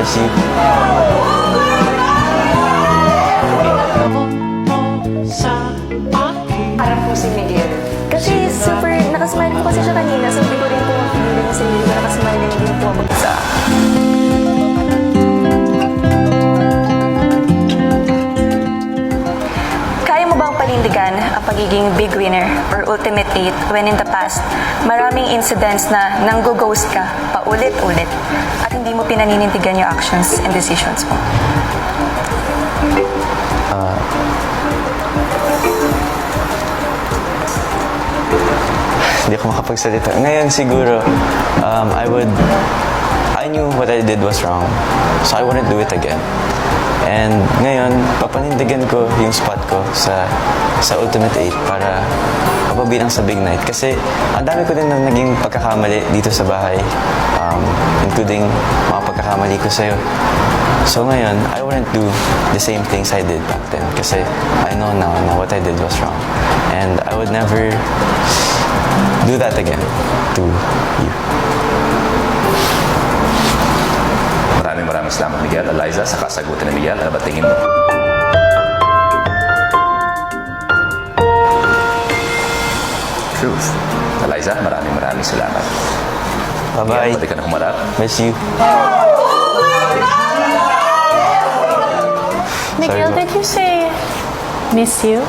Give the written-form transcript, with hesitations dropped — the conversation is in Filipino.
Miss you. Para po si Miguel. Kasi super, nakasmile po kasi siya kanina, so hindi ko rin po mapigilan yung sarili ko, nakasmile din po ako. Kaya mo bang panindigan ang pagiging big winner or ultimate eight when in the past, maraming incidents na nanggo-ghost ka paulit-ulit at hindi mo pinaninindigan yung actions and decisions mo? Hindi ako makapagsalita. Ngayon siguro, I knew what I did was wrong. So I wouldn't do it again. And ngayon, papanindigan ko yung spot ko sa Ultimate 8 para mapabilang sa Big Night. Kasi ang dami ko din na naging pagkakamali dito sa bahay, including mga pagkakamali ko sa'yo. So ngayon, I wouldn't do the same things I did back then. Kasi I know now na what I did was wrong. And I would never do that again to you. Maraming salamat, Miguel. Eliza, sa kasagutan ni Miguel, ano ba tingin mo? Truth. Eliza, maraming salamat. Bye-bye. Miguel, pwede ka na humarap. Miss you. Miguel, Sorry, did you say miss you?